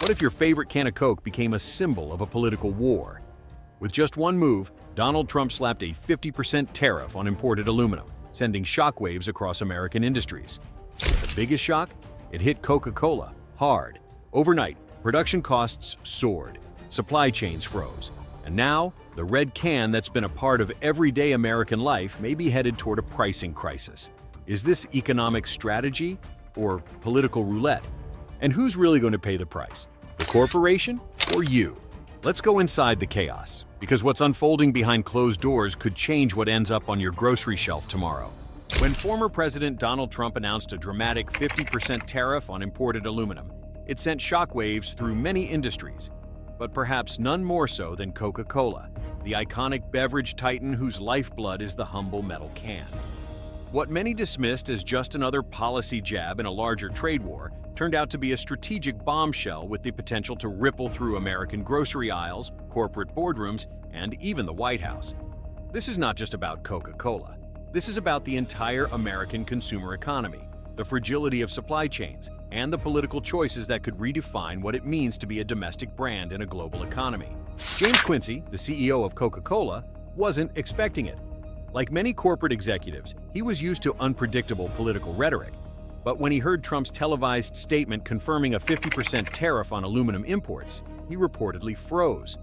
What if your favorite can of Coke became a symbol of a political war? With just one move, Donald Trump slapped a 50% tariff on imported aluminum, sending shockwaves across American industries. The biggest shock? It hit Coca-Cola hard. Overnight, production costs soared, supply chains froze, and now the red can that's been a part of everyday American life may be headed toward a pricing crisis. Is this economic strategy or political roulette? And who's really going to pay the price? The corporation or you? Let's go inside the chaos, because what's unfolding behind closed doors could change what ends up on your grocery shelf tomorrow. When former President Donald Trump announced a dramatic 50% tariff on imported aluminum, it sent shockwaves through many industries, but perhaps none more so than Coca-Cola, the iconic beverage titan whose lifeblood is the humble metal can. What many dismissed as just another policy jab in a larger trade war turned out to be a strategic bombshell with the potential to ripple through American grocery aisles, corporate boardrooms, and even the White House. This is not just about Coca-Cola. This is about the entire American consumer economy, the fragility of supply chains, and the political choices that could redefine what it means to be a domestic brand in a global economy. James Quincy, the CEO of Coca-Cola, wasn't expecting it. Like many corporate executives, he was used to unpredictable political rhetoric. But when he heard Trump's televised statement confirming a 50% tariff on aluminum imports, he reportedly froze.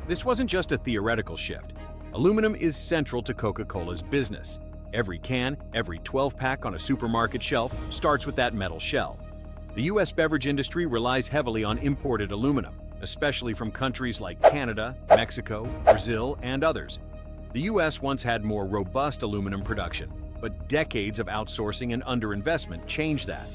This wasn't just a theoretical shift. Aluminum is central to Coca-Cola's business. Every can, every 12-pack on a supermarket shelf starts with that metal shell. The U.S. beverage industry relies heavily on imported aluminum, especially from countries like Canada, Mexico, Brazil, and others. The U.S. once had more robust aluminum production, but decades of outsourcing and underinvestment changed that.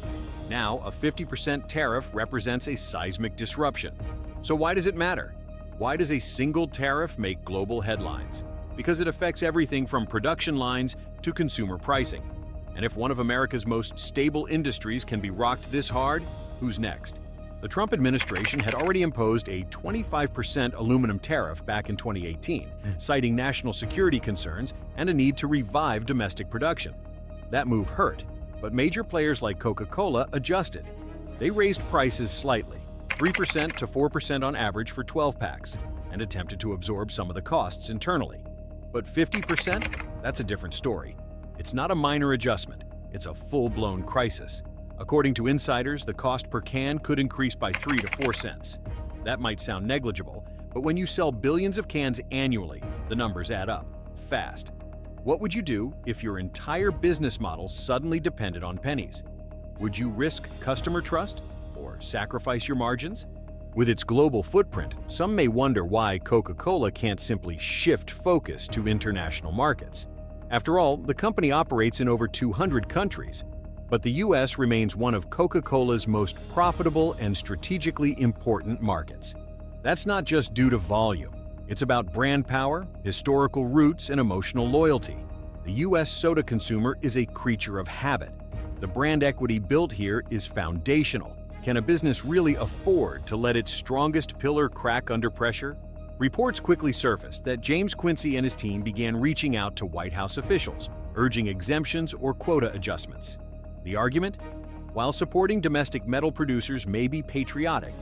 Now, a 50% tariff represents a seismic disruption. So why does it matter? Why does a single tariff make global headlines? Because it affects everything from production lines to consumer pricing. And if one of America's most stable industries can be rocked this hard, who's next? The Trump administration had already imposed a 25% aluminum tariff back in 2018, citing national security concerns and a need to revive domestic production. That move hurt, but major players like Coca-Cola adjusted. They raised prices slightly, 3% to 4% on average for 12-packs, and attempted to absorb some of the costs internally. But 50%? That's a different story. It's not a minor adjustment, it's a full-blown crisis. According to insiders, the cost per can could increase by 3 to 4 cents. That might sound negligible, but when you sell billions of cans annually, the numbers add up, fast. What would you do if your entire business model suddenly depended on pennies? Would you risk customer trust or sacrifice your margins? With its global footprint, some may wonder why Coca-Cola can't simply shift focus to international markets. After all, the company operates in over 200 countries. But the U.S. remains one of Coca-Cola's most profitable and strategically important markets. That's not just due to volume. It's about brand power, historical roots, and emotional loyalty. The U.S. soda consumer is a creature of habit. The brand equity built here is foundational. Can a business really afford to let its strongest pillar crack under pressure? Reports quickly surfaced that James Quincy and his team began reaching out to White House officials, urging exemptions or quota adjustments. The argument? While supporting domestic metal producers may be patriotic,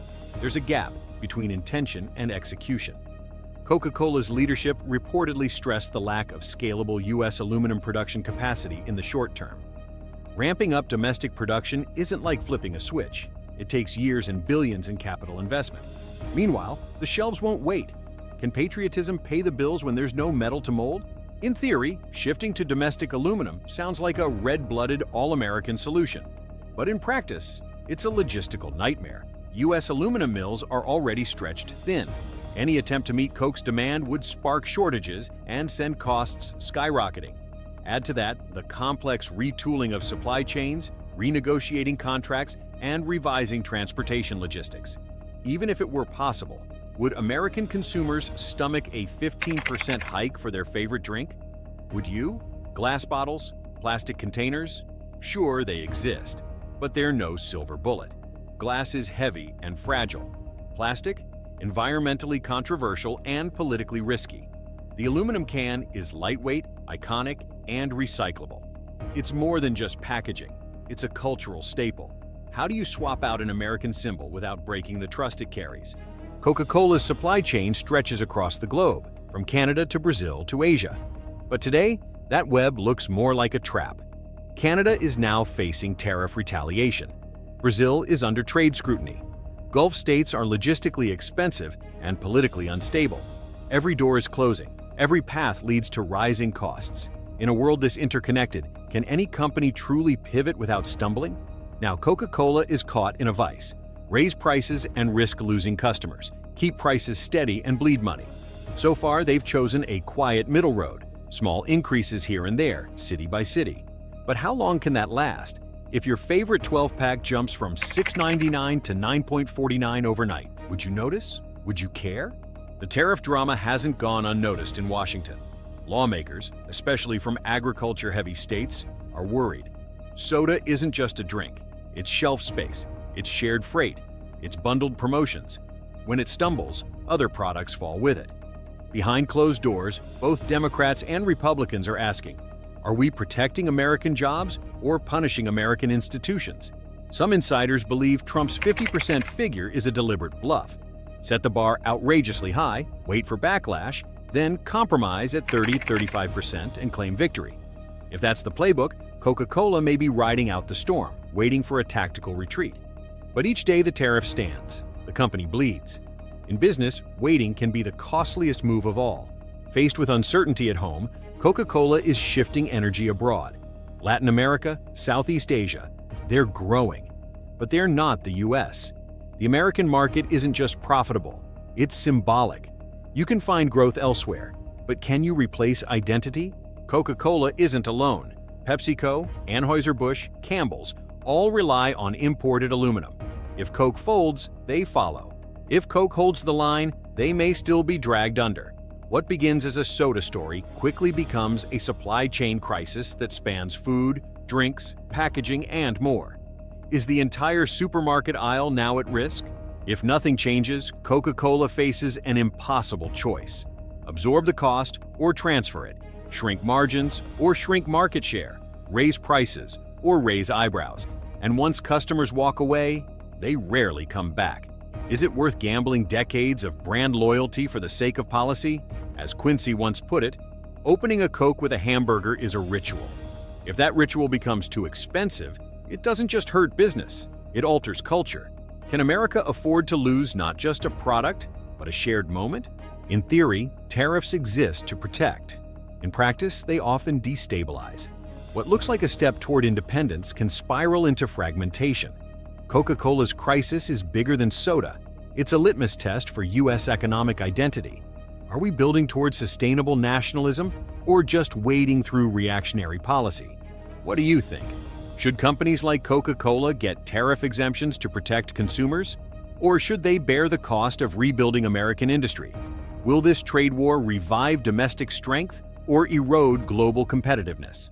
there's a gap between intention and execution. Coca-Cola's leadership reportedly stressed the lack of scalable U.S. aluminum production capacity in the short term. Ramping up domestic production isn't like flipping a switch. It takes years and billions in capital investment. Meanwhile, the shelves won't wait. Can patriotism pay the bills when there's no metal to mold? In theory, shifting to domestic aluminum sounds like a red-blooded, all-American solution. But in practice, it's a logistical nightmare. U.S. aluminum mills are already stretched thin. Any attempt to meet Coke's demand would spark shortages and send costs skyrocketing. Add to that the complex retooling of supply chains, renegotiating contracts, and revising transportation logistics. Even if it were possible, would American consumers stomach a 15% hike for their favorite drink? Would you? Glass bottles? Plastic containers? Sure, they exist, but they're no silver bullet. Glass is heavy and fragile. Plastic? Environmentally controversial and politically risky. The aluminum can is lightweight, iconic, and recyclable. It's more than just packaging. It's a cultural staple. How do you swap out an American symbol without breaking the trust it carries? Coca-Cola's supply chain stretches across the globe, from Canada to Brazil to Asia. But today, that web looks more like a trap. Canada is now facing tariff retaliation. Brazil is under trade scrutiny. Gulf states are logistically expensive and politically unstable. Every door is closing. Every path leads to rising costs. In a world this interconnected, can any company truly pivot without stumbling? Now, Coca-Cola is caught in a vice. Raise prices and risk losing customers. Keep prices steady and bleed money. So far, they've chosen a quiet middle road. Small increases here and there, city by city. But how long can that last? If your favorite 12-pack jumps from $6.99 to $9.49 overnight, would you notice? Would you care? The tariff drama hasn't gone unnoticed in Washington. Lawmakers, especially from agriculture-heavy states, are worried. Soda isn't just a drink. It's shelf space, it's shared freight, it's bundled promotions. When it stumbles, other products fall with it. Behind closed doors, both Democrats and Republicans are asking, are we protecting American jobs or punishing American institutions? Some insiders believe Trump's 50% figure is a deliberate bluff. Set the bar outrageously high, wait for backlash, then compromise at 30–35% and claim victory. If that's the playbook, Coca-Cola may be riding out the storm, waiting for a tactical retreat. But each day the tariff stands, the company bleeds. In business, waiting can be the costliest move of all. Faced with uncertainty at home, Coca-Cola is shifting energy abroad. Latin America, Southeast Asia, they're growing. But they're not the US. The American market isn't just profitable, it's symbolic. You can find growth elsewhere, but can you replace identity? Coca-Cola isn't alone. PepsiCo, Anheuser-Busch, Campbell's all rely on imported aluminum. If Coke folds, they follow. If Coke holds the line, they may still be dragged under. What begins as a soda story quickly becomes a supply chain crisis that spans food, drinks, packaging, and more. Is the entire supermarket aisle now at risk? If nothing changes, Coca-Cola faces an impossible choice. Absorb the cost or transfer it. Shrink margins or shrink market share. Raise prices or raise eyebrows. And once customers walk away, they rarely come back. Is it worth gambling decades of brand loyalty for the sake of policy? As Quincy once put it, opening a Coke with a hamburger is a ritual. If that ritual becomes too expensive, it doesn't just hurt business, it alters culture. Can America afford to lose not just a product, but a shared moment? In theory, tariffs exist to protect. In practice, they often destabilize. What looks like a step toward independence can spiral into fragmentation. Coca-Cola's crisis is bigger than soda. It's a litmus test for US economic identity. Are we building towards sustainable nationalism or just wading through reactionary policy? What do you think? Should companies like Coca-Cola get tariff exemptions to protect consumers? Or should they bear the cost of rebuilding American industry? Will this trade war revive domestic strength or erode global competitiveness?